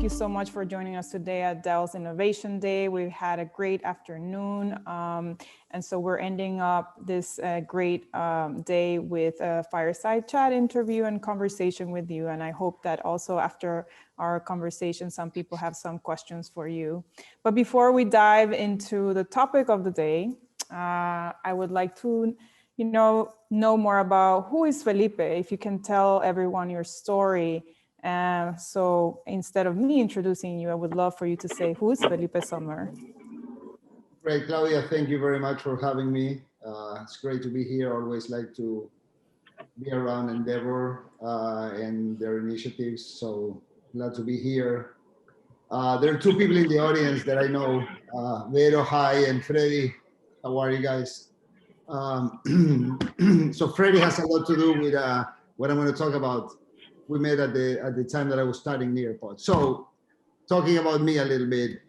you so much for joining us today at Dell's Innovation Day. We had a great afternoon. And so we're ending up this great day with a fireside chat interview and conversation with you. And I hope that also after our conversation, some people have some questions for you. But before we dive into the topic of the day, I would like to know more about who is Felipe, if you can tell everyone your story. So instead of me introducing you, I would love for you to say, who is Felipe Sommer? Great, Claudia, thank you very much for having me. It's great to be here. Always like to be around Endeavor and their initiatives, so glad to be here. There are two people in the audience that I know, Vero, hi, and Freddy. How are you guys? So Freddy has a lot to do with what I'm going to talk about. We met at the time that I was studying Nearpod. So talking about me a little bit.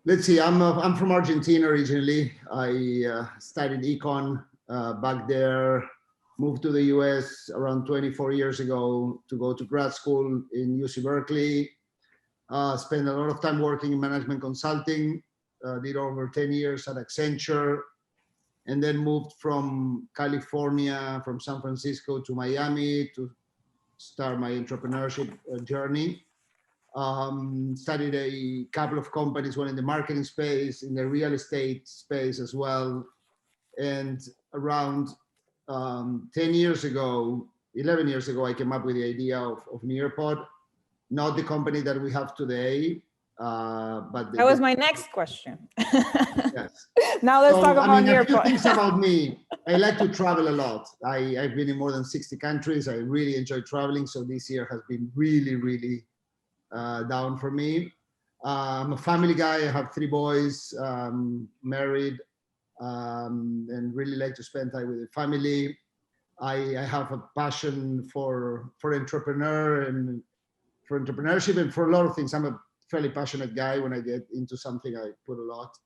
Let's see, I'm from Argentina originally. I studied econ back there, moved to the US around 24 years ago to go to grad school in UC Berkeley. Spent a lot of time working in management consulting, did over 10 years at Accenture, and then moved from California, from San Francisco to Miami to start my entrepreneurship journey. Studied a couple of companies, one in the marketing space, in the real estate space as well. And around 10 years ago, 11 years ago, I came up with the idea of Nearpod, not the company that we have today, but that was my next question. Yes. Now let's talk about Nearpod. A few things about me. I like to travel a lot. I've been in more than 60 countries. I really enjoy traveling. So this year has been really, really down for me. I'm a family guy. I have 3 boys, married, and really like to spend time with the family. I have a passion for entrepreneurship and for a lot of things. I'm a fairly passionate guy. When I get into something, I put a lot.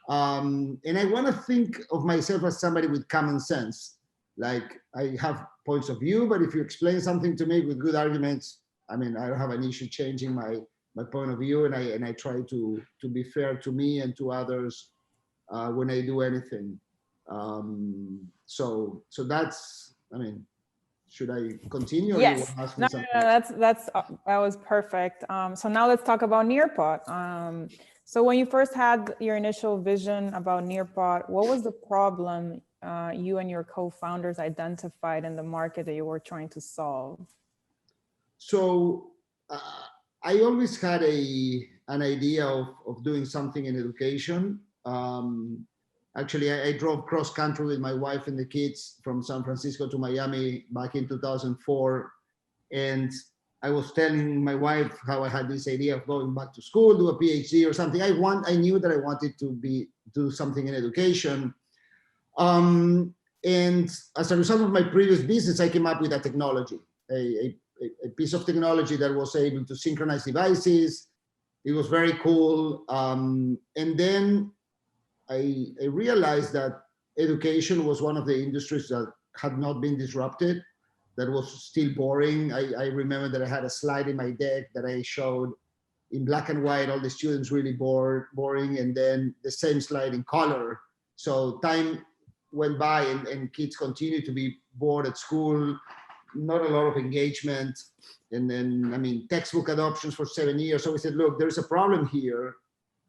And I want to think of myself as somebody with common sense. Like, I have points of view, but if you explain something to me with good arguments, I mean, I don't have an issue changing my point of view, and I try to be fair to me and to others when I do anything. So that's, I mean, should I continue? Or yes. You ask me no, something? That was perfect. So now let's talk about Nearpod. So when you first had your initial vision about Nearpod, what was the problem you and your co-founders identified in the market that you were trying to solve? So I always had an idea of doing something in education. Actually, I drove cross country with my wife and the kids from San Francisco to Miami back in 2004. And I was telling my wife how I had this idea of going back to school, do a PhD or something. I knew that I wanted to do something in education. And as a result of my previous business, I came up with a technology, a piece of technology that was able to synchronize devices. It was very cool. And then I realized that education was one of the industries that had not been disrupted, that was still boring. I remember that I had a slide in my deck that I showed in black and white, all the students really boring, and then the same slide in color. So time went by and kids continued to be bored at school, not a lot of engagement. And then, I mean, textbook adoptions for 7 years. So we said, look, there's a problem here.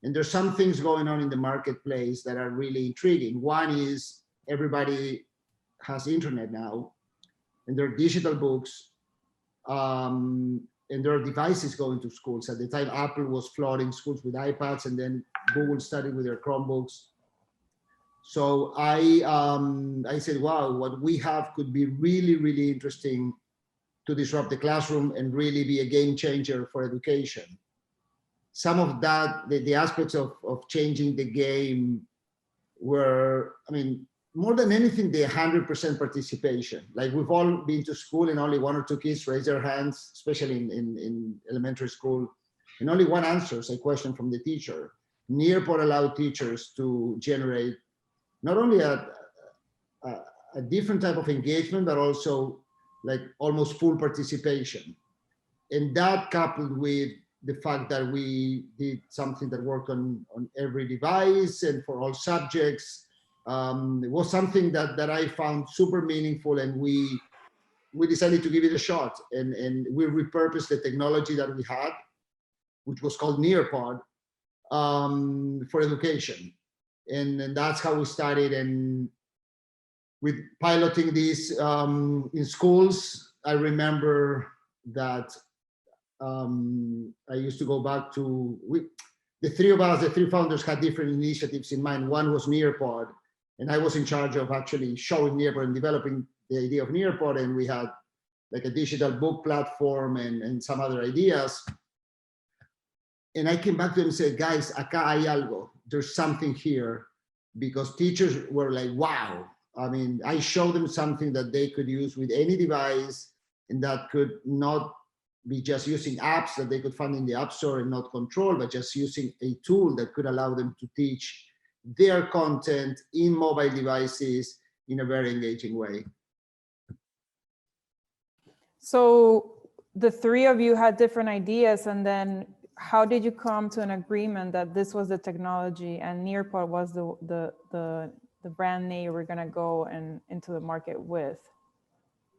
And there's some things going on in the marketplace that are really intriguing. One is everybody has internet now, and there are digital books, and there are devices going to schools. At the time, Apple was flooding schools with iPads, and then Google started with their Chromebooks. So I said, wow, what we have could be really, really interesting to disrupt the classroom and really be a game changer for education. Some of that, the aspects of changing the game were, I mean, more than anything, the 100% participation. Like, we've all been to school and only 1 or 2 kids raise their hands, especially in elementary school, and only one answers a question from the teacher. Nearpod allowed teachers to generate not only a different type of engagement, but also like almost full participation. And that coupled with the fact that we did something that worked on every device and for all subjects, it was something that I found super meaningful, and we decided to give it a shot, and we repurposed the technology that we had, which was called Nearpod, for education. And that's how we started. And with piloting this in schools, I remember that I used to go back to, the three of us, the three founders, had different initiatives in mind. One was Nearpod, and I was in charge of actually showing Nearpod and developing the idea of Nearpod. And we had like a digital book platform and some other ideas. And I came back to them and said, guys, acá hay algo. There's something here, because teachers were like, wow. I mean, I showed them something that they could use with any device, and that could not be just using apps that they could find in the App Store and not control, but just using a tool that could allow them to teach their content in mobile devices in a very engaging way. So the three of you had different ideas, and then how did you come to an agreement that this was the technology and Nearpod was the brand name we're gonna go into the market with?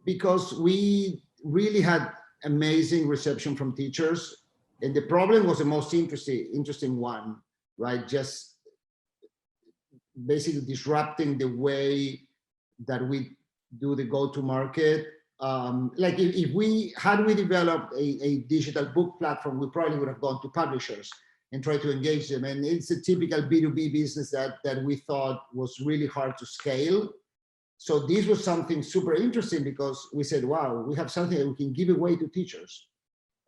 Because we really had amazing reception from teachers, and the problem was the most interesting one, right? Just basically disrupting the way that we do the go-to-market. Like if we developed a digital book platform, we probably would have gone to publishers and tried to engage them. And it's a typical B2B business that we thought was really hard to scale. So this was something super interesting, because we said, wow, we have something that we can give away to teachers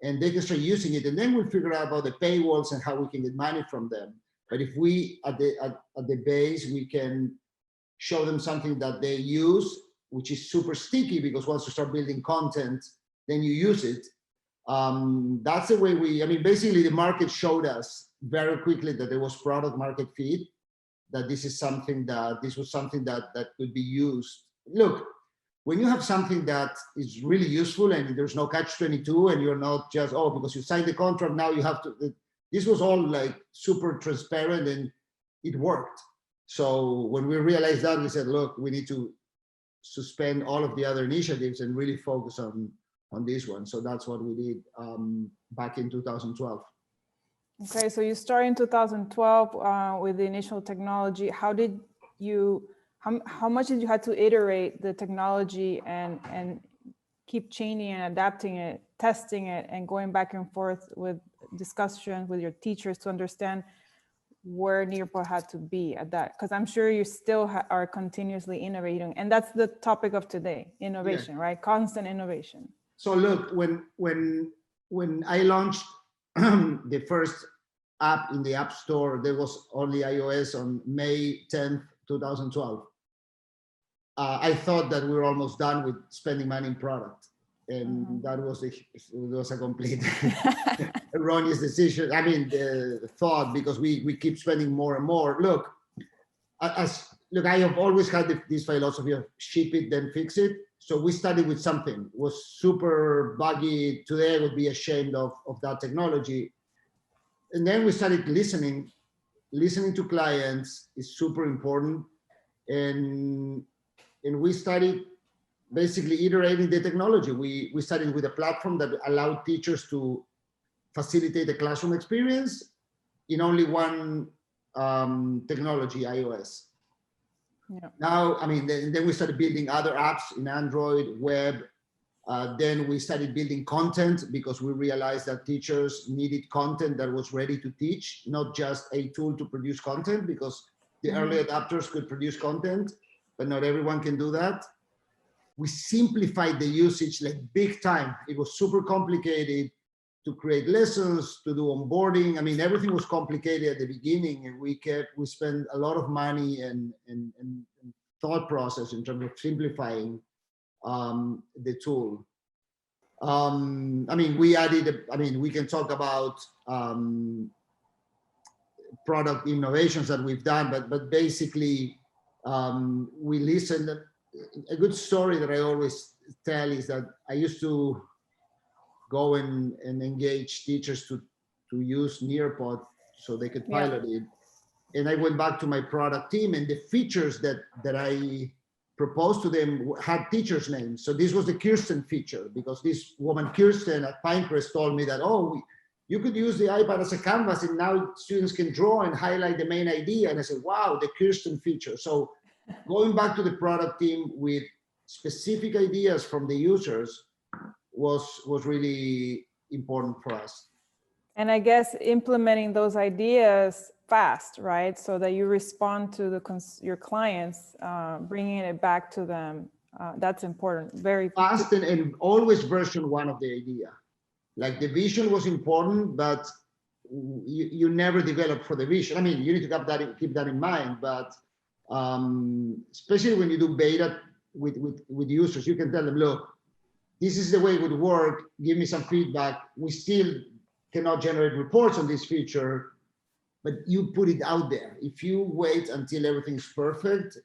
and they can start using it. And then we'll figure out about the paywalls and how we can get money from them. But if we, at the base, we can show them something that they use, which is super sticky, because once you start building content, then you use it. That's the way basically the market showed us very quickly that there was product market fit, that this was something that could be used. Look, when you have something that is really useful and there's no catch-22, and you're not just, oh, because you signed the contract, now you have to, this was all like super transparent, and it worked. So when we realized that, we said, look, we need to suspend all of the other initiatives and really focus on this one. So that's what we did back in 2012. Okay, so you started in 2012 with the initial technology. How much did you have to iterate the technology and keep changing and adapting it, testing it, and going back and forth with discussions with your teachers to understand where Nearpod had to be at that? Because I'm sure you still are continuously innovating, and that's the topic of today: innovation, yeah. Right? Constant innovation. So look, when I launched the first app in the App Store, there was only iOS on May 10th, 2012. I thought that we were almost done with spending money in product, and that was a complete erroneous decision. I mean, the thought, because we keep spending more and more. Look, I have always had this philosophy of ship it, then fix it. So we started with something. It was super buggy. Today I would be ashamed of that technology. And then we started listening to clients is super important. And we started basically iterating the technology. We started with a platform that allowed teachers to facilitate the classroom experience in only one technology, iOS. Yeah. Now, then we started building other apps in Android, web. Then we started building content, because we realized that teachers needed content that was ready to teach, not just a tool to produce content, because the early adopters could produce content, but not everyone can do that. We simplified the usage like big time. It was super complicated to create lessons, to do onboarding. Everything was complicated at the beginning, and we spent a lot of money and thought process in terms of simplifying the tool. We added, we can talk about product innovations that we've done, but basically we listened. A good story that I always tell is that I used to go and engage teachers to use Nearpod so they could pilot it. And I went back to my product team, and the features that I proposed to them had teachers' names. So this was the Kirsten feature, because this woman, Kirsten at Pinecrest, told me that, oh, you could use the iPad as a canvas, and now students can draw and highlight the main idea. And I said, wow, the Kirsten feature. So going back to the product team with specific ideas from the users was really important for us. And I guess implementing those ideas fast, right? So that you respond to your clients, bringing it back to them. That's important. Very fast, and always version 1 of the idea. Like the vision was important, but you never develop for the vision. I mean, you need to keep that in mind, but especially when you do beta with users, you can tell them, look, this is the way it would work. Give me some feedback. We still cannot generate reports on this feature, but you put it out there. If you wait until everything's perfect,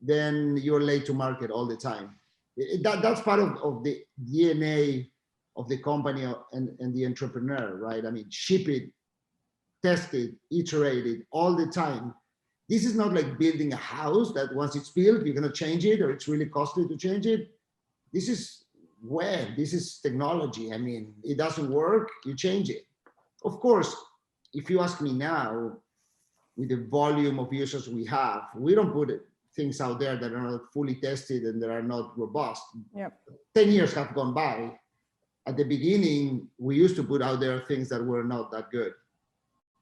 then you're late to market all the time. That's part of the DNA of the company and the entrepreneur, right? I mean, ship it, test it, iterate it all the time. This is not like building a house that once it's built, you're gonna change it, or it's really costly to change it. This is web, this is technology. I mean, it doesn't work, you change it. Of course, if you ask me now, with the volume of users we have, we don't put things out there that are not fully tested and that are not robust. Yep. 10 years have gone by. At the beginning, we used to put out there things that were not that good.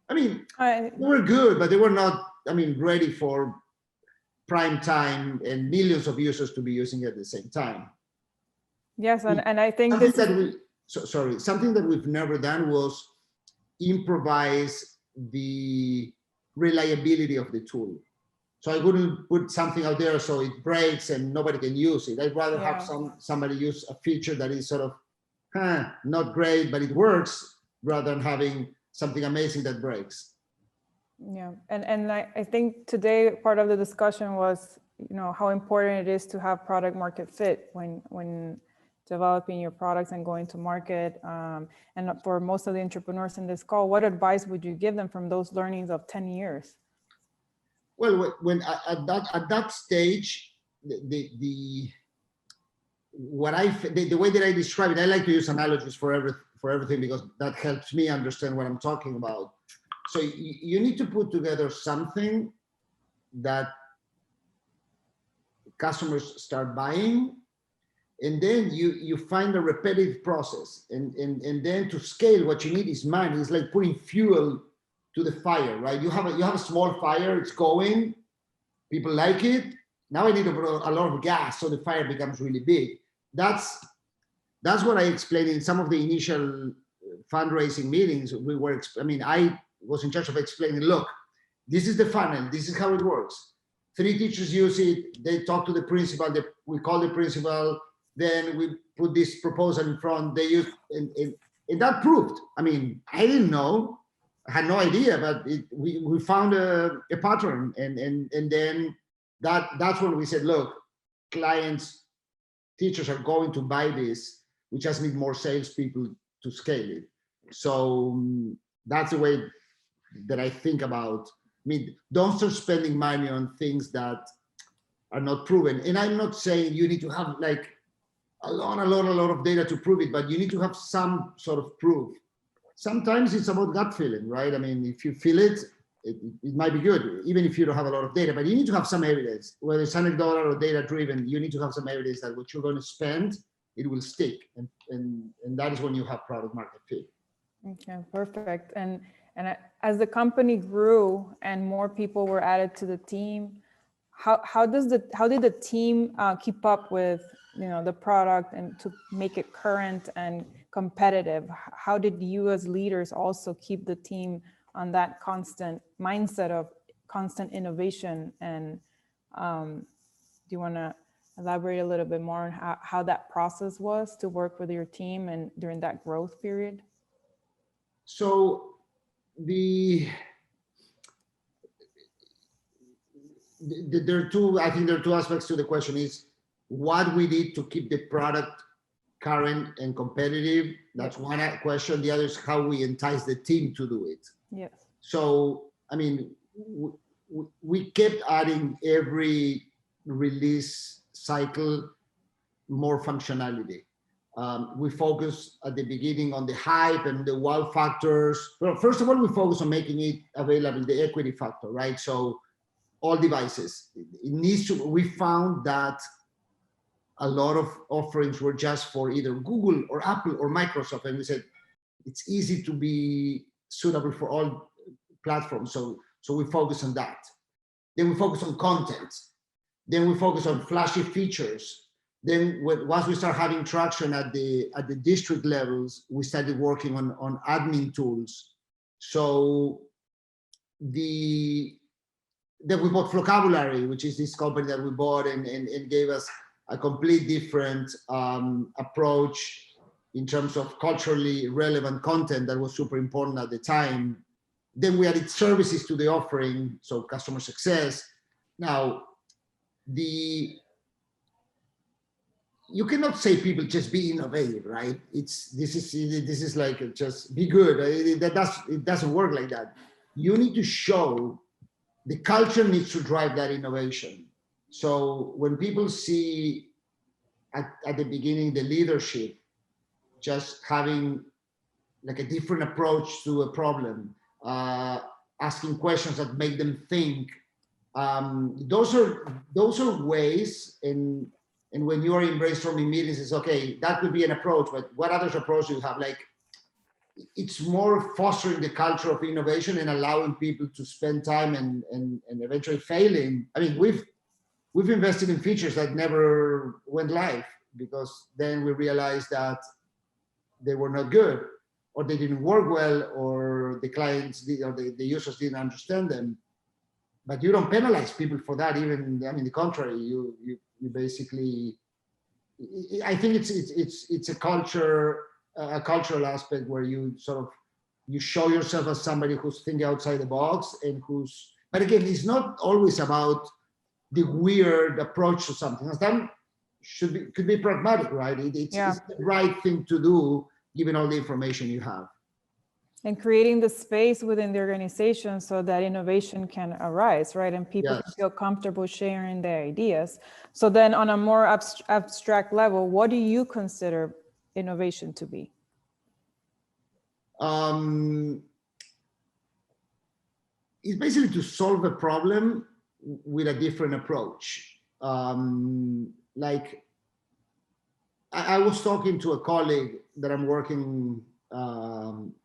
I mean, they were good, but they were not, I mean, ready for prime time and millions of users to be using it at the same time. Yes, and I think something that we've never done was improvise the reliability of the tool. So I wouldn't put something out there so it breaks and nobody can use it. I'd rather have somebody use a feature that is sort of not great, but it works, rather than having something amazing that breaks. Yeah, and I think today part of the discussion was, you know, how important it is to have product market fit when developing your products and going to market. And for most of the entrepreneurs in this call, what advice would you give them from those learnings of 10 years? Well, when at that stage, the way that I describe it, I like to use analogies for everything because that helps me understand what I'm talking about. So you need to put together something that customers start buying, and then you find a repetitive process, and then to scale, what you need is money. It's like putting fuel to the fire, right? You have a small fire, it's going, people like it. Now I need to put a lot of gas so the fire becomes really big. That's what I explained in some of the initial fundraising meetings. I was in charge of explaining, look, this is the funnel, this is how it works. 3 teachers use it, they talk to the principal, we call the principal, then we put this proposal in front, they use, and that proved. I mean, I didn't know, I had no idea, but we found a pattern, and then that's when we said, look, clients, teachers are going to buy this, we just need more salespeople to scale it. So that's the way that I think about. I mean, don't start spending money on things that are not proven. And I'm not saying you need to have like a lot of data to prove it, but you need to have some sort of proof. Sometimes it's about gut feeling, right? I mean, if you feel it, it might be good, even if you don't have a lot of data, but you need to have some evidence, whether it's anecdotal or data driven, you need to have some evidence that what you're going to spend, it will stick. And that is when you have product market fit. Okay, perfect. And as the company grew and more people were added to the team, how did the team keep up with, you know, the product and to make it current and competitive? How did you as leaders also keep the team on that constant mindset of constant innovation? And do you want to elaborate a little bit more on how that process was to work with your team and during that growth period? So there are two aspects to the question. Is what we did to keep the product current and competitive. That's one question. The other is how we entice the team to do it. Yes. So, I mean, we kept adding every release cycle more functionality. We focus at the beginning on the hype and the wow factors. Well, first of all, we focus on making it available, the equity factor, right? So all devices, it needs to, we found that a lot of offerings were just for either Google or Apple or Microsoft. And we said, it's easy to be suitable for all platforms. So we focus on that. Then we focus on content. Then we focus on flashy features. Then once we start having traction at the district levels, we started working on admin tools. So then we bought Vocabulary, which is this company that we bought and gave us a complete different approach in terms of culturally relevant content that was super important at the time. Then we added services to the offering, so customer success. Now, you cannot say people just be innovative, right? This is like just be good. It doesn't work like that. You need to show the culture needs to drive that innovation. So when people see at the beginning the leadership just having like a different approach to a problem, asking questions that make them think, those are ways. And when you are in brainstorming meetings, it's okay, that could be an approach, but what other approach do you have? Like, it's more fostering the culture of innovation and allowing people to spend time and eventually failing. I mean, we've invested in features that never went live because then we realized that they were not good, or they didn't work well, or the clients or the users didn't understand them. But you don't penalize people for that. Even, I mean, the contrary, you basically, I think it's a cultural aspect where you sort of, you show yourself as somebody who's thinking outside the box and who's, but again, it's not always about the weird approach to something. That could be pragmatic, right? It's the right thing to do given all the information you have. And creating the space within the organization so that innovation can arise, right? And people can feel comfortable sharing their ideas. So then on a more abstract level, what do you consider innovation to be? It's basically to solve a problem with a different approach. Like I was talking to a colleague that I'm working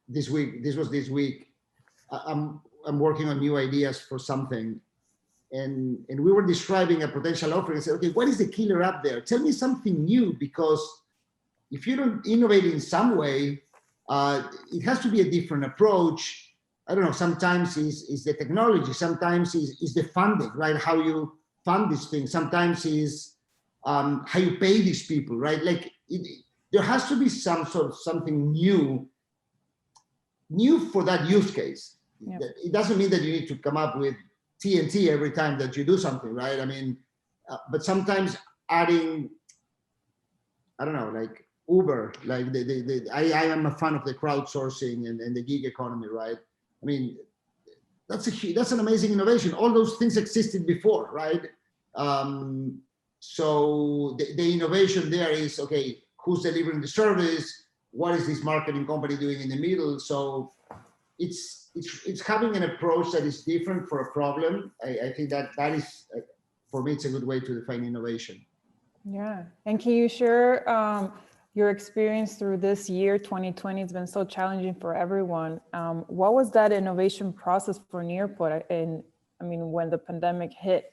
this week. This was this week. I'm working on new ideas for something, and we were describing a potential offering. I said, okay, what is the killer app there? Tell me something new, because if you don't innovate in some way, it has to be a different approach. I don't know. Sometimes is the technology. Sometimes is the funding, right? How you fund these things. Sometimes is how you pay these people, right? Like there has to be some sort of something new for that use case. Yep. It doesn't mean that you need to come up with TNT every time that you do something, right? I mean, but sometimes adding, I don't know, like Uber, like I am a fan of the crowdsourcing and the gig economy, right? I mean, that's an amazing innovation. All those things existed before, right? So the innovation there is, okay, who's delivering the service? What is this marketing company doing in the middle? So it's having an approach that is different for a problem. I think that is, for me, it's a good way to define innovation. Yeah. And can you share your experience through this year, 2020? It's been so challenging for everyone. What was that innovation process for Nearpod? And I mean, when the pandemic hit,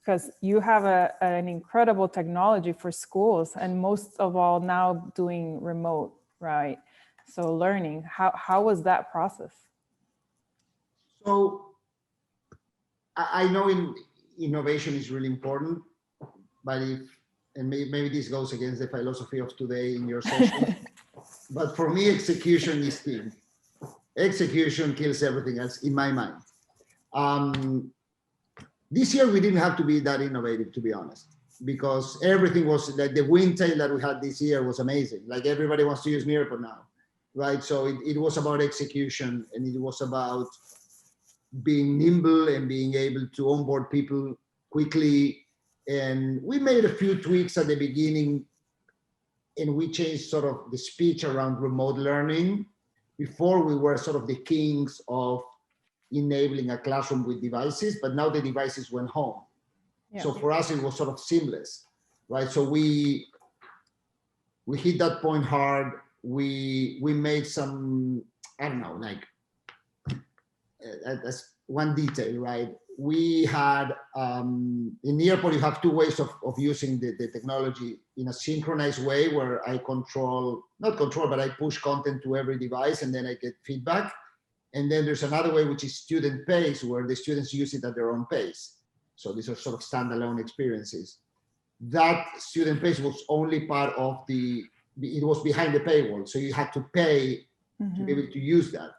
because you have an incredible technology for schools, and most of all now doing remote, right? So learning, how was that process? So I know innovation is really important, but and maybe this goes against the philosophy of today in your session, but for me, execution is key. Execution kills everything else in my mind. This year, we didn't have to be that innovative, to be honest. because everything was like the wind tail that we had this year was amazing. Like everybody wants to use Nearpod now, right? So it was about execution, and it was about being nimble and being able to onboard people quickly. And we made a few tweaks at the beginning, and we changed sort of the speech around remote learning. Before, we were sort of the kings of enabling a classroom with devices, but now the devices went home. Yeah. So for us, it was sort of seamless, right? So we hit that point hard. We made some, I don't know, like that's one detail, right? We had, in Nearpod, you have two ways of using the technology in a synchronized way where I not control, but I push content to every device and then I get feedback. And then there's another way, which is student pace, where the students use it at their own pace. So these are sort of standalone experiences. That student pace was only part of it was behind the paywall. So you had to pay to be able to use that.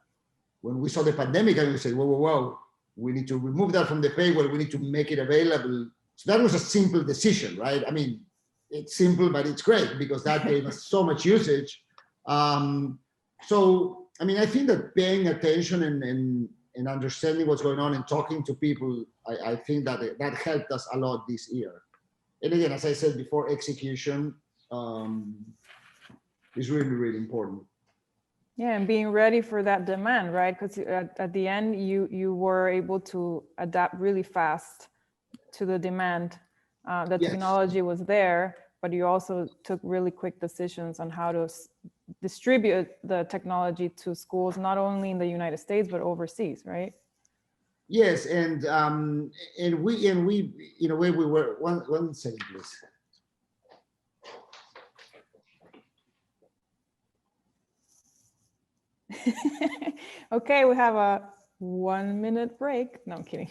When we saw the pandemic, I would say, whoa, we need to remove that from the paywall. We need to make it available. So that was a simple decision, right? I mean, it's simple, but it's great because that gave us so much usage. So, I mean, I think that paying attention and understanding what's going on and talking to people, I think that helped us a lot this year. And again, as I said before, execution is really, really important. Yeah, and being ready for that demand, right? Because at the end, you were able to adapt really fast to the demand. The technology was there, but you also took really quick decisions on how to distribute the technology to schools, not only in the United States, but overseas, right? Yes, and we in a way we were, one second, please. Okay, we have a 1 minute break. No, I'm kidding.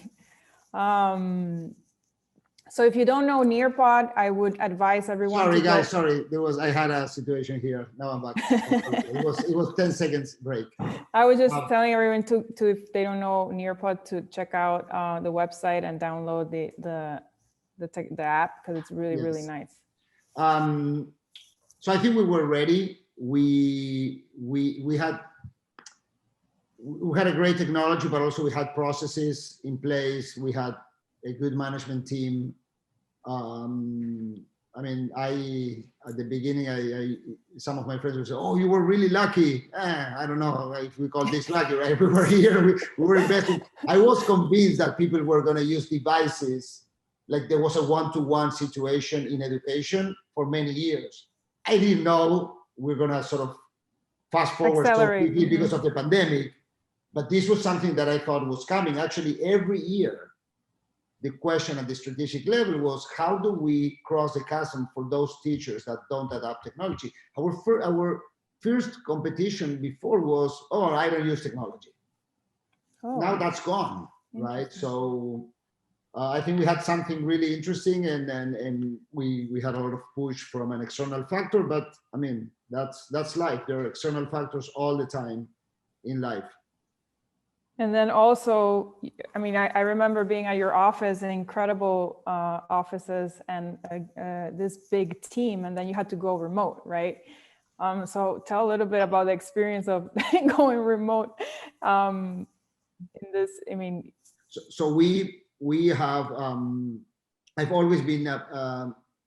So if you don't know Nearpod, I would advise everyone. Sorry, guys. Sorry, I had a situation here. Now I'm back. It was 10 seconds break. I was just telling everyone to if they don't know Nearpod, to check out the website and download the app, because it's really really nice. So I think we were ready. We had a great technology, but also we had processes in place. We had a good management team. I mean, at the beginning, some of my friends would say, "Oh, you were really lucky." I don't know if we call this lucky, right? We were here, we were investing. I was convinced that people were going to use devices, like there was a one-to-one situation in education for many years. I didn't know we're going to sort of fast forward so quickly because of the pandemic, but this was something that I thought was coming. Actually, every year, the question at the strategic level was, how do we cross the chasm for those teachers that don't adapt technology? Our first competition before was, oh, I don't use technology. Oh. Now that's gone, right? So I think we had something really interesting, and we had a lot of push from an external factor, but I mean, that's life. There are external factors all the time in life. And then also, I mean, I remember being at your office, incredible offices, and this big team, and then you had to go remote, right? So tell a little bit about the experience of going remote in this, I mean. So we have, I've always been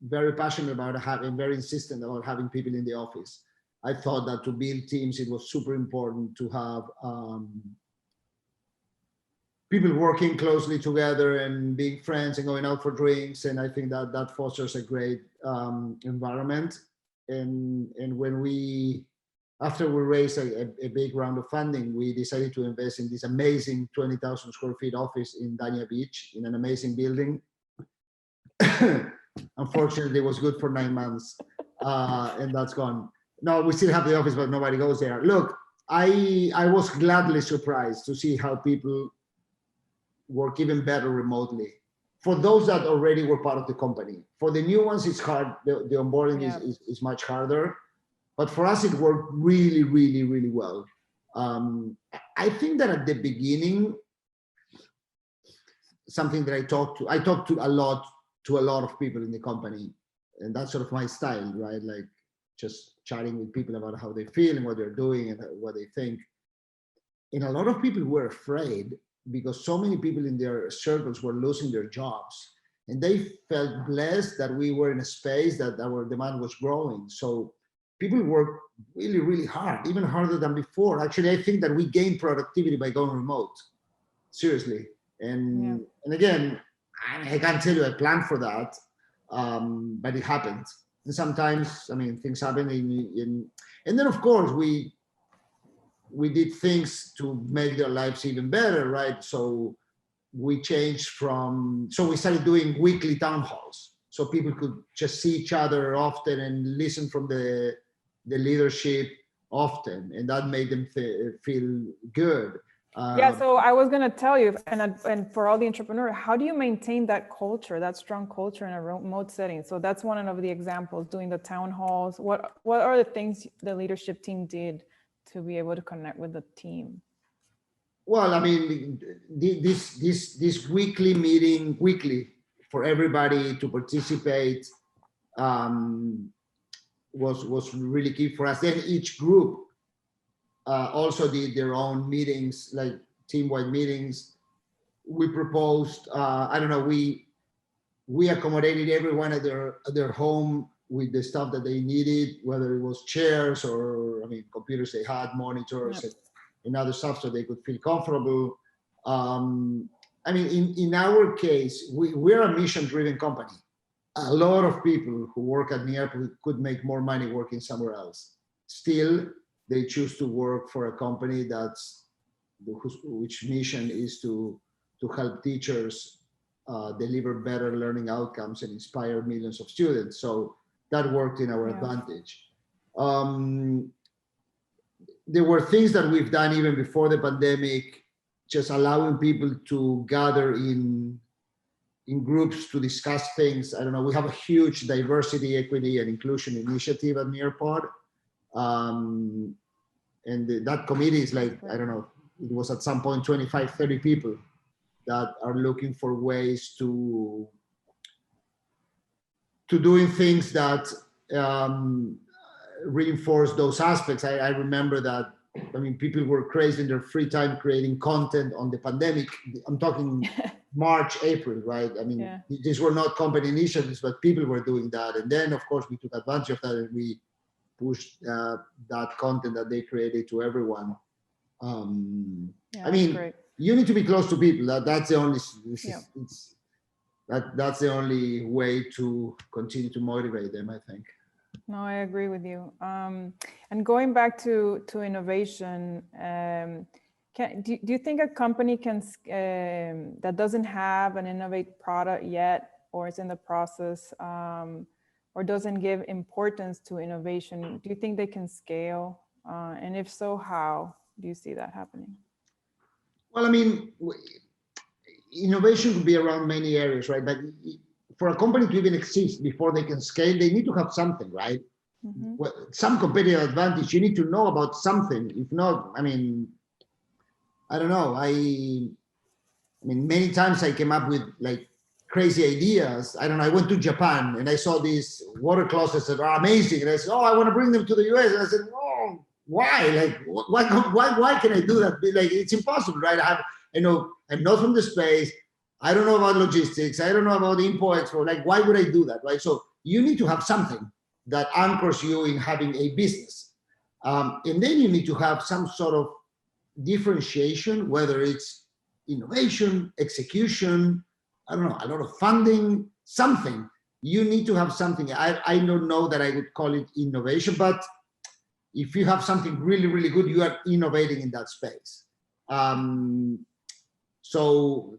very passionate about very insistent about having people in the office. I thought that to build teams, it was super important to have people working closely together and being friends and going out for drinks. And I think that fosters a great environment. And when after we raised a big round of funding, we decided to invest in this amazing 20,000 square feet office in Dania Beach, in an amazing building. Unfortunately, it was good for 9 months, and that's gone. No, we still have the office, but nobody goes there. Look, I was gladly surprised to see how people work even better remotely. For those that already were part of the company. For the new ones, it's hard. The onboarding is much harder. But for us, it worked really, really, really well. I think that at the beginning, something that I talked to a lot to a lot of people in the company. And that's sort of my style, right? Like just chatting with people about how they feel and what they're doing and what they think. And a lot of people were afraid because so many people in their circles were losing their jobs. And they felt blessed that we were in a space that our demand was growing. So people worked really, really hard, even harder than before. Actually, I think that we gained productivity by going remote, seriously. And again, I can't tell you I planned for that, but it happened. And sometimes, I mean, things happen and then of course we did things to make their lives even better, right? So we changed so we started doing weekly town halls. So people could just see each other often and listen from the leadership often. And that made them feel good. Yeah, so I was going to tell you, and for all the entrepreneurs, how do you maintain that culture, that strong culture in a remote setting? So that's one of the examples, doing the town halls. What are the things the leadership team did to be able to connect with the team? Well, I mean, this weekly meeting, for everybody to participate, was really key for us. Then each group also did their own meetings, like team-wide meetings. We proposed, I don't know, we accommodated everyone at their home with the stuff that they needed, whether it was chairs or, I mean, computers they had, monitors, and other stuff so they could feel comfortable. I mean, in our case, we're a mission-driven company. A lot of people who work at Nearpod could make more money working somewhere else. Still, they choose to work for a company which mission is to help teachers deliver better learning outcomes and inspire millions of students. So that worked in our advantage. There were things that we've done even before the pandemic, just allowing people to gather in groups to discuss things. I don't know, we have a huge diversity, equity, and inclusion initiative at Nearpod. And that committee is like, I don't know, it was at some point 25, 30 people that are looking for ways to doing things that reinforce those aspects. I remember that, I mean, people were crazy in their free time creating content on the pandemic. I'm talking March, April, right? I mean, these were not company initiatives, but people were doing that. And then, of course, we took advantage of that and we pushed that content that they created to everyone. I mean, you need to be close to people. That's the only. That's the only way to continue to motivate them, I think. No, I agree with you. And going back to innovation, do you think a company can that doesn't have an innovative product yet, or is in the process, or doesn't give importance to innovation, do you think they can scale? And if so, how do you see that happening? Well, I mean, innovation could be around many areas, right? But for a company to even exist before they can scale, they need to have something, right? Mm-hmm. Well, some competitive advantage. You need to know about something. If not, I mean, I don't know. I mean, many times I came up with like crazy ideas. I don't know. I went to Japan and I saw these water closets that are amazing, and I said, "Oh, I want to bring them to the US." And I said, "Oh, why? Like, why can I do that? Like, it's impossible, right? I'm not from the space. I don't know about logistics. I don't know about import export. Like, why would I do that, right?" So you need to have something that anchors you in having a business. And then you need to have some sort of differentiation, whether it's innovation, execution, I don't know, a lot of funding, something. You need to have something. I don't know that I would call it innovation, but if you have something really, really good, you are innovating in that space. So,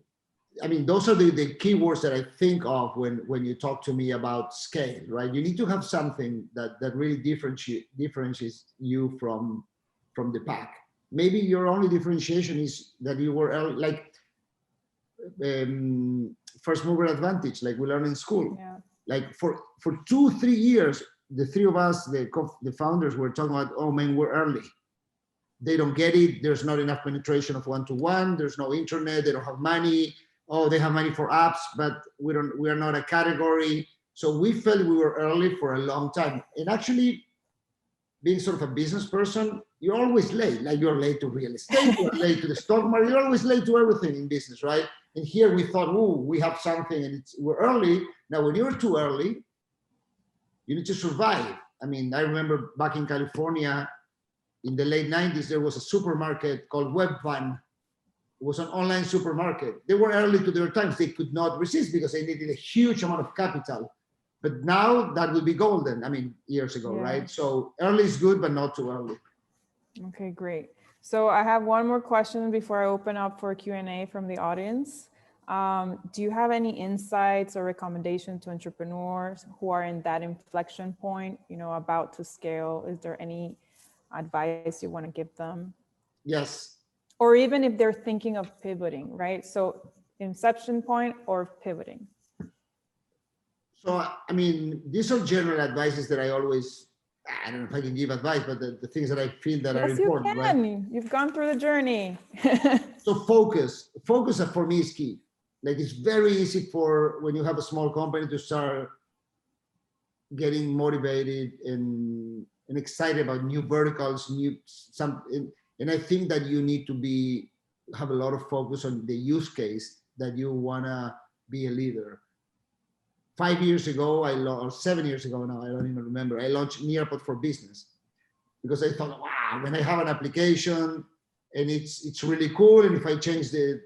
I mean, those are the keywords that I think of when you talk to me about scale, right? You need to have something that really differentiates you from the pack. Maybe your only differentiation is that you were like first mover advantage, like we learn in school. Yeah. Like for 2-3 years, the three of us, the founders, were talking about, oh man, we're early. They don't get it. There's not enough penetration of one-to-one. There's no internet. They don't have money. oh, they have money for apps, but we are not a category. So we felt we were early for a long time. And actually, being sort of a business person, you're always late. Like you're late to real estate, you're late to the stock market, you're always late to everything in business, right? And here we thought, oh, we have something and we're early. Now, when you're too early, you need to survive. I mean, I remember back in California in the late 90s, there was a supermarket called Webvan. It was an online supermarket. They were early to their times. They could not resist because they needed a huge amount of capital. But now that would be golden. I mean, years ago, right? So early is good, but not too early. Okay, great. So I have one more question before I open up for Q&A from the audience. Do you have any insights or recommendations to entrepreneurs who are in that inflection point, you know, about to scale? Is there any advice you want to give them? Yes. Or even if they're thinking of pivoting, right? So inception point or pivoting. So, I mean, these are general advices that I always, I don't know if I can give advice, but the things that I feel that are important, Yes, you can. right? You've gone through the journey. So focus for me is key. Like it's very easy for when you have a small company to start getting motivated and excited about new verticals, and I think that you need to have a lot of focus on the use case that you wanna be a leader. 5 years ago, or 7 years ago now, I don't even remember, I launched Nearpod for business because I thought, wow, when I have an application and it's really cool, and if I change the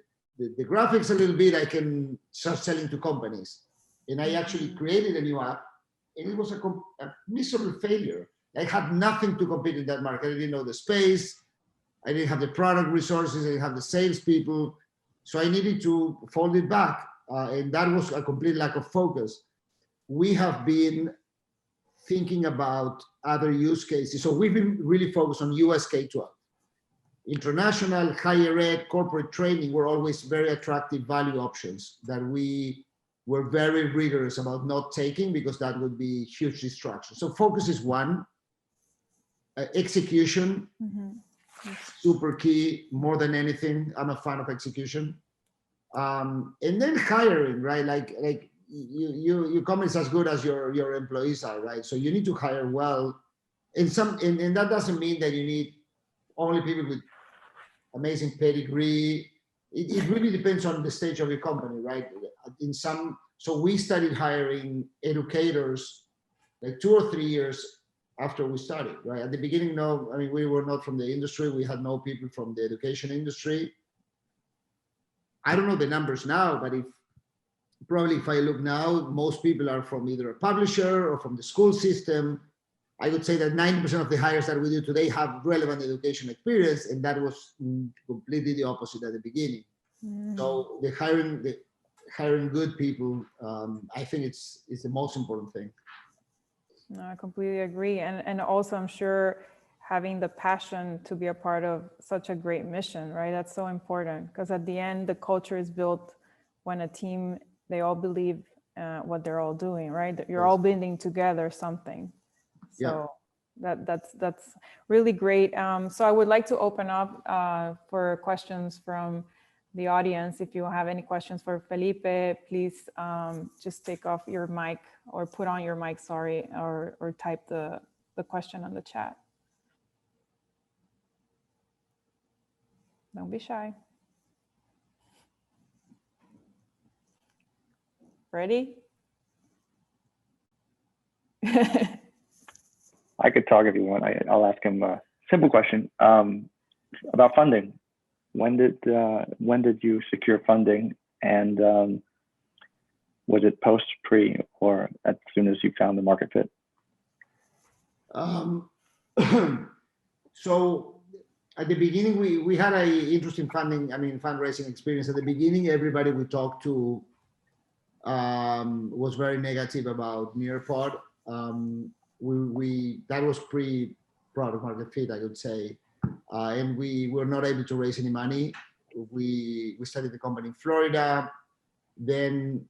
graphics a little bit, I can start selling to companies. And I actually created a new app, and it was a miserable failure. I had nothing to compete in that market. I didn't know the space. I didn't have the product resources. I didn't have the salespeople. So I needed to fold it back. And that was a complete lack of focus. We have been thinking about other use cases. So we've been really focused on US K-12. International, higher ed, corporate training were always very attractive value options that we were very rigorous about not taking because that would be huge distraction. So focus is one. Execution, super key, more than anything. I'm a fan of execution. And then hiring, right? Like your company is as good as your employees are, right? So you need to hire well. And that doesn't mean that you need only people with amazing pedigree. It really depends on the stage of your company, right? So we started hiring educators like 2 or 3 years after we started, right? At the beginning, no, I mean, we were not from the industry. We had no people from the education industry. I don't know the numbers now, but if I look now, most people are from either a publisher or from the school system. I would say that 90% of the hires that we do today have relevant education experience, and that was completely the opposite at the beginning. So the hiring good people, I think it's the most important thing. No, I completely agree. And also I'm sure having the passion to be a part of such a great mission, right? That's so important because at the end, the culture is built when a team, they all believe what they're all doing, right? You're all building together something. So that's really great. So I would like to open up for questions from the audience. If you have any questions for Felipe, please just take off your mic or put on your mic, sorry, or type the question on the chat. Don't be shy. Ready? I could talk if you want. I'll ask him a simple question about funding. When did you secure funding, and was it post, pre, or as soon as you found the market fit? So at the beginning, we had an interesting fundraising experience. At the beginning, everybody we talked to was very negative about Nearpod. That was pre-product market fit, I would say. And we were not able to raise any money. We started the company in Florida. Then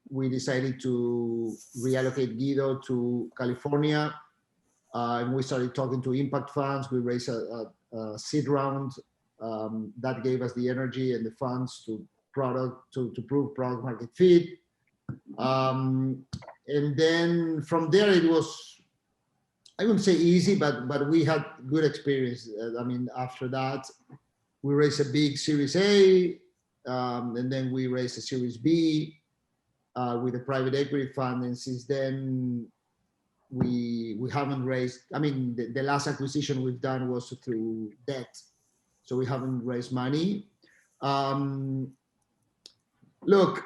we decided to reallocate Guido to California. And we started talking to impact funds. We raised a seed round that gave us the energy and the funds to product to prove product market fit. And then from there it was, I wouldn't say easy, but we had good experience. I mean, after that, we raised a big Series A, and then we raised a Series B with a private equity fund. And since then, we haven't raised, I mean, the last acquisition we've done was through debt. So we haven't raised money. Look,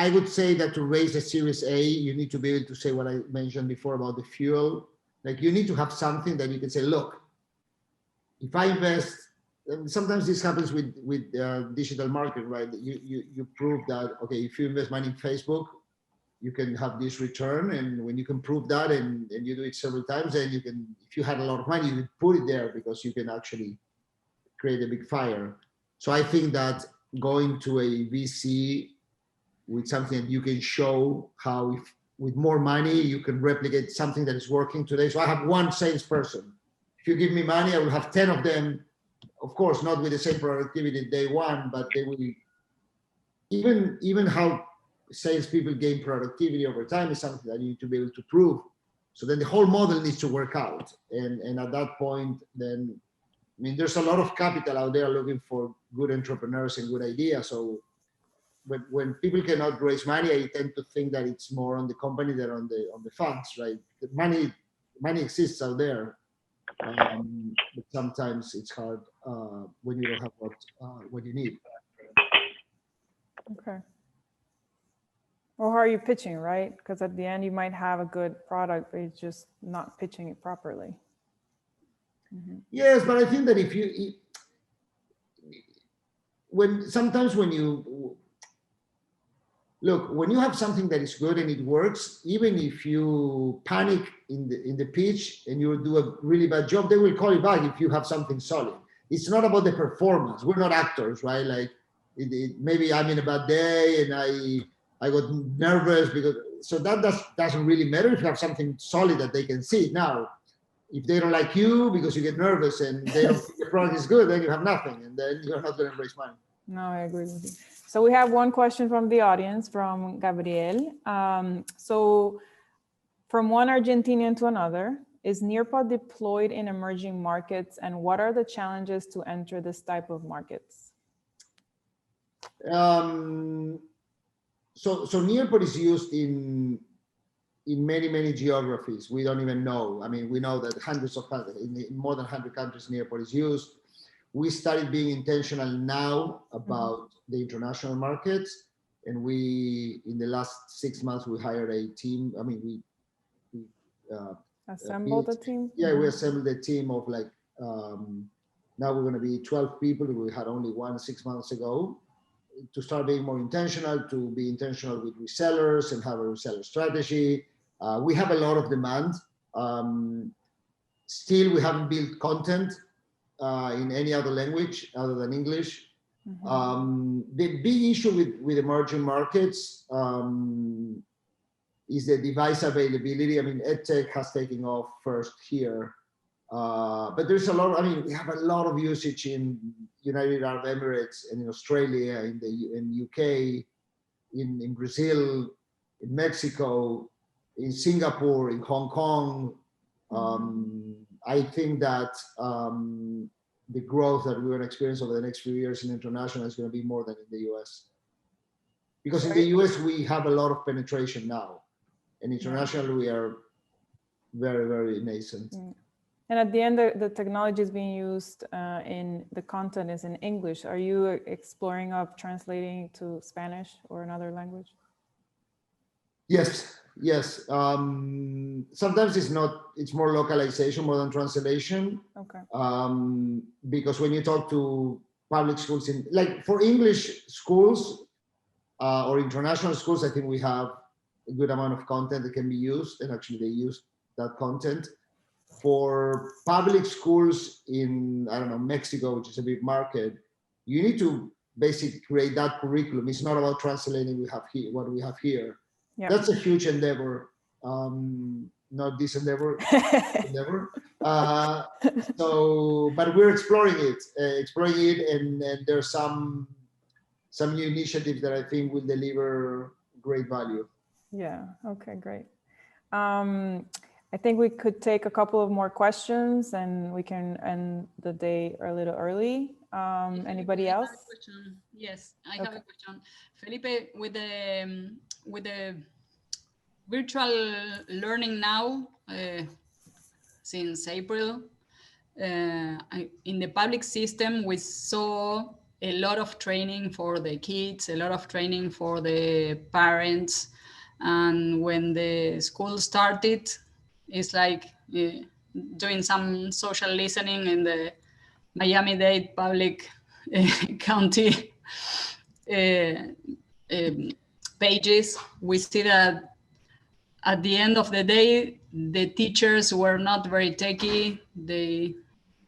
I would say that to raise a Series A, you need to be able to say what I mentioned before about the fuel. Like, you need to have something that you can say, look, if I invest, and sometimes this happens with digital marketing, right? You prove that, okay, if you invest money in Facebook, you can have this return. And when you can prove that and you do it several times, then you can, if you had a lot of money, you could put it there because you can actually create a big fire. So I think that going to a VC with something that you can show how, if with more money, you can replicate something that is working today. So I have one salesperson. If you give me money, I will have 10 of them. Of course, not with the same productivity day one, but they will, even how salespeople gain productivity over time is something that you need to be able to prove. So then the whole model needs to work out. And at that point, then, I mean, there's a lot of capital out there looking for good entrepreneurs and good ideas. So when people cannot raise money, I tend to think that it's more on the company than on the funds, right? The money exists out there, but sometimes it's hard when you don't have what you need. Okay. Or how are you pitching, right? Because at the end, you might have a good product, but it's just not pitching it properly. Mm-hmm. Yes, but I think that if you, sometimes when you, look, when you have something that is good and it works, even if you panic in the pitch and you do a really bad job, they will call you back if you have something solid. It's not about the performance. We're not actors, right? Like maybe I'm in a bad day and I got nervous because, so that doesn't really matter if you have something solid that they can see. Now, if they don't like you because you get nervous and they don't think the product is good, then you have nothing and then you're not going to raise money. No, I agree with you. So we have one question from the audience, from Gabriel. So from one Argentinian to another, is Nearpod deployed in emerging markets, and what are the challenges to enter this type of markets? So Nearpod is used in many geographies. We don't even know. I mean, we know that in more than 100 countries, Nearpod is used. We started being intentional now about the international markets, and in the last 6 months, we hired a team. I mean, we assembled a team? Yeah, we assembled a team of like, now we're going to be 12 people. We had only one 6 months ago, to start being more intentional, to be intentional with resellers and have a reseller strategy. We have a lot of demand. Still, we haven't built content in any other language other than English. The big issue with emerging markets is the device availability. I mean, EdTech has taken off first here, but there's a lot. I mean, we have a lot of usage in United Arab Emirates and in Australia, in UK, in Brazil, in Mexico, in Singapore, in Hong Kong. I think that the growth that we're going to experience over the next few years in international is going to be more than in the US. Because in the US, we have a lot of penetration now. And internationally, we are very, very nascent. And at the end, the technology is being used in the content is in English. Are you exploring of translating to Spanish or another language? Yes. Sometimes it's more localization more than translation. Okay. Because when you talk to public schools, like for English schools or international schools, I think we have a good amount of content that can be used, and actually they use that content. For public schools in, I don't know, Mexico, which is a big market, you need to basically create that curriculum. It's not about translating what we have here. Yep. That's a huge endeavor. Not this endeavor, endeavor. But we're exploring it, and there's some new initiatives that I think will deliver great value. Yeah. Okay, great. I think we could take a couple of more questions and we can end the day a little early. Anybody else? Yes, I have a question. Felipe, with the virtual learning now, since April, in the public system, we saw a lot of training for the kids, a lot of training for the parents. And when the school started, it's like doing some social listening in the Miami-Dade public county pages. We see that at the end of the day, the teachers were not very techy.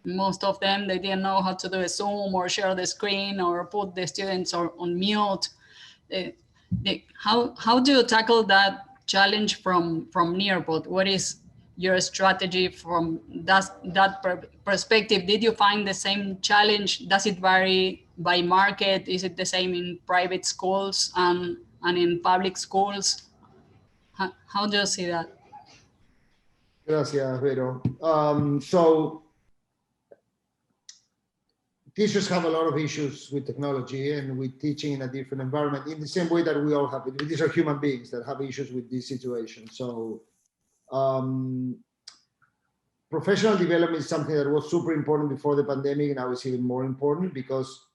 Most of them, they didn't know how to do a Zoom or share the screen or put the students on mute. How do you tackle that challenge from Nearpod? What is your strategy from that perspective? Did you find the same challenge? Does it vary by market? Is it the same in private schools and in public schools? How do you see that? Gracias, Vero. So teachers have a lot of issues with technology and with teaching in a different environment, in the same way that we all have it. These are human beings that have issues with this situation. So professional development is something that was super important before the pandemic, and now it's even more important, because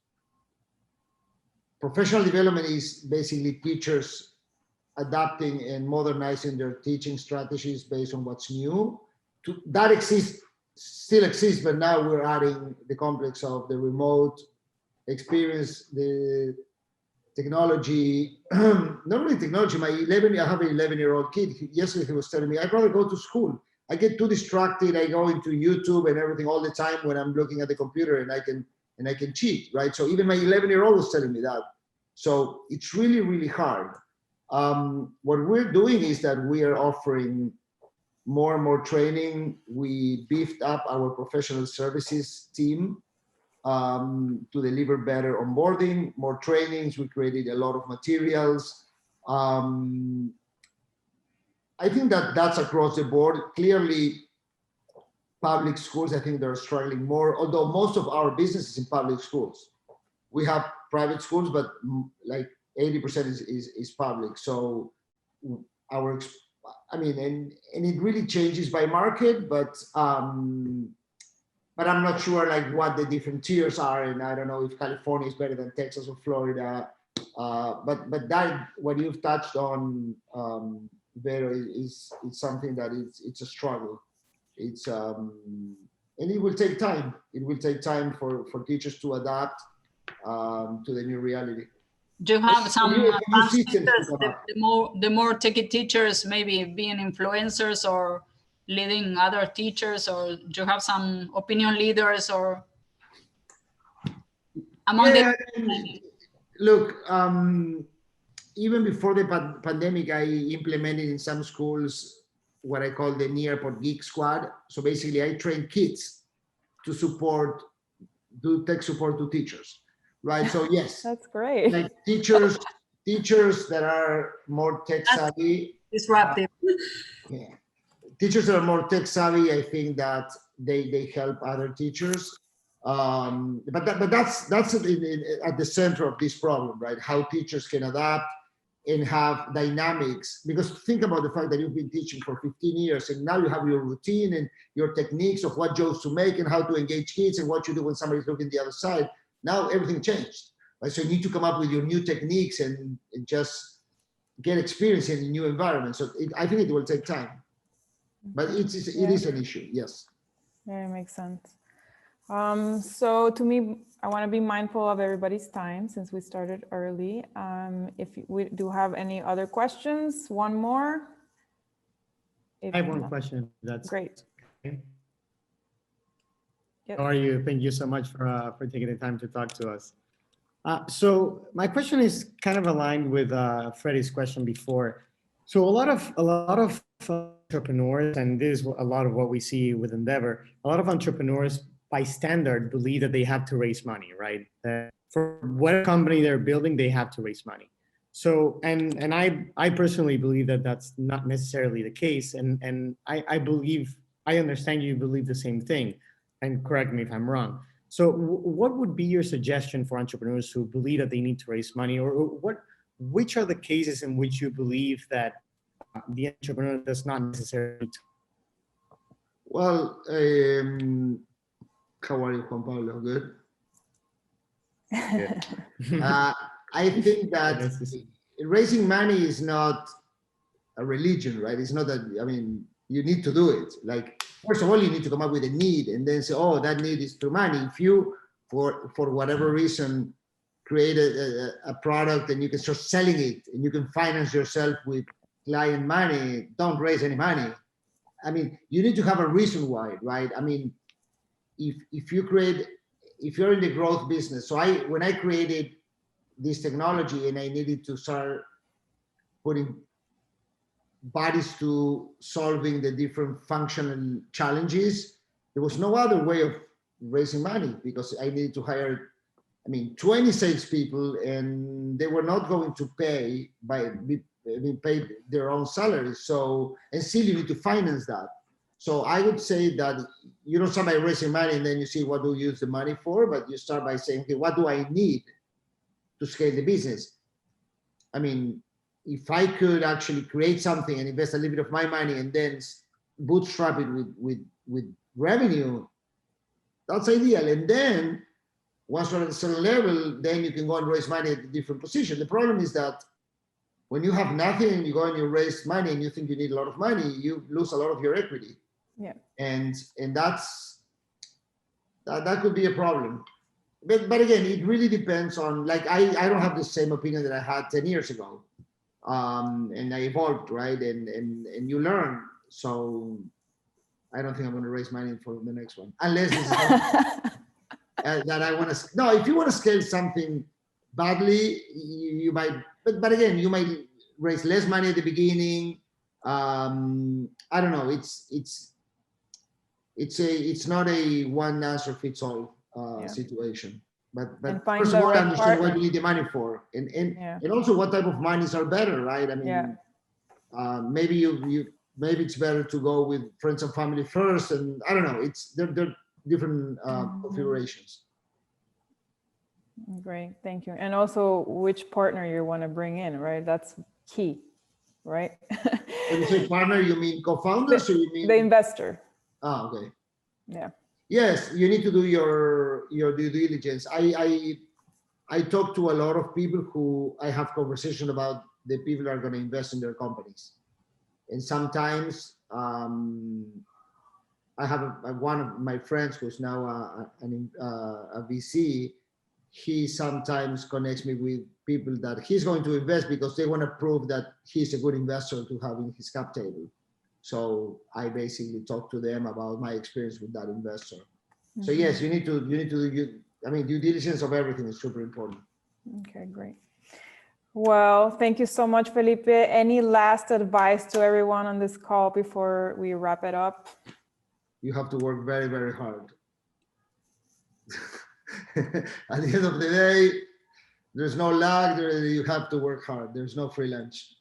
professional development is basically teachers adapting and modernizing their teaching strategies based on what's new. That still exists, but now we're adding the complex of the remote experience, the technology, not only technology. I have an 11-year-old kid. Yesterday he was telling me, I'd rather go to school. I get too distracted. I go into YouTube and everything all the time when I'm looking at the computer, and I can cheat, right? So even my 11-year-old was telling me that. So it's really, really hard. What we're doing is that we are offering more and more training. We beefed up our professional services team to deliver better onboarding, more trainings. We created a lot of materials. I think that's across the board. Clearly, public schools, I think they're struggling more, although most of our business is in public schools. We have private schools, but like 80% is public. So and it really changes by market, but I'm not sure like what the different tiers are, and I don't know if California is better than Texas or Florida. But that what you've touched on, Vero, is something that it's a struggle. It's and it will take time. It will take time for teachers to adapt to the new reality. Do you have some teachers, the more techie teachers maybe being influencers or leading other teachers, or do you have some opinion leaders or among Look, even before the pandemic, I implemented in some schools what I call the Nearpod Geek Squad. So basically, I train kids to do tech support to teachers, right? So yes, that's great. Like teachers that are more tech savvy. Disruptive. Yeah, teachers that are more tech savvy, I think that they help other teachers. But that's at the center of this problem, right? How teachers can adapt and have dynamics. Because think about the fact that you've been teaching for 15 years and now you have your routine and your techniques of what jokes to make and how to engage kids and what you do when somebody's looking the other side. Now everything changed, right? So you need to come up with your new techniques and just get experience in a new environment. So I think it will take time, but it is an issue, yes. Yeah, it makes sense. So to me, I want to be mindful of everybody's time since we started early. If we do have any other questions, one more. I have one question. That's great. Okay. Yep. How are you? Thank you so much for taking the time to talk to us. So my question is kind of aligned with Freddie's question before. So a lot of of entrepreneurs, and this is a lot of what we see with Endeavor, a lot of entrepreneurs by standard believe that they have to raise money, right? That for whatever company they're building, they have to raise money. So, and I personally believe that that's not necessarily the case. And I believe, I understand you believe the same thing, and correct me if I'm wrong. So what would be your suggestion for entrepreneurs who believe that they need to raise money, or which are the cases in which you believe that the entrepreneur does not necessarily? Well, how are you, Juan Pablo? Good. I think that raising money is not a religion, right? It's not that, I mean, you need to do it. Like, first of all, you need to come up with a need and then say, oh, that need is through money. If you, for whatever reason, create a product and you can start selling it and you can finance yourself with client money, don't raise any money. I mean, you need to have a reason why, right? I mean, if you're in the growth business, so when I created this technology and I needed to start putting bodies to solving the different functional challenges, there was no other way of raising money because I needed to hire, 20 salespeople, and they were not going to pay paid their own salaries. So, and still you need to finance that. So I would say that you don't start by raising money and then you see what do you use the money for, but you start by saying, okay, what do I need to scale the business? I mean, if I could actually create something and invest a little bit of my money and then bootstrap it with revenue, that's ideal. And then once you're at a certain level, then you can go and raise money at a different position. The problem is that when you have nothing and you go and you raise money and you think you need a lot of money, you lose a lot of your equity. Yeah. And that could be a problem. But again, it really depends on, like, I don't have the same opinion that I had 10 years ago. And I evolved, right? And you learn. So I don't think I'm going to raise money for the next one, unless this is that I want to. No, if you want to scale something badly, you might. But again, you might raise less money at the beginning. I don't know. It's not a one answer fits all situation. But first of all, understand what you need the money for, and also what type of monies are better, right? I mean, maybe maybe it's better to go with friends and family first, and I don't know. They're different configurations. Great, thank you. And also which partner you want to bring in, right? That's key, right? When you say partner, you mean co-founders, or you mean the investor? Ah, okay. Yeah. Yes, you need to do your due diligence. I talk to a lot of people who I have conversation about the people that are going to invest in their companies, and sometimes I have one of my friends who's now a VC. He sometimes connects me with people that he's going to invest because they want to prove that he's a good investor to have in his cap table. So I basically talk to them about my experience with that investor. Mm-hmm. So yes, you need to do, due diligence of everything is super important. Okay, great. Well, thank you so much, Felipe. Any last advice to everyone on this call before we wrap it up? You have to work very, very hard. At the end of the day, there's no luck. You have to work hard. There's no free lunch.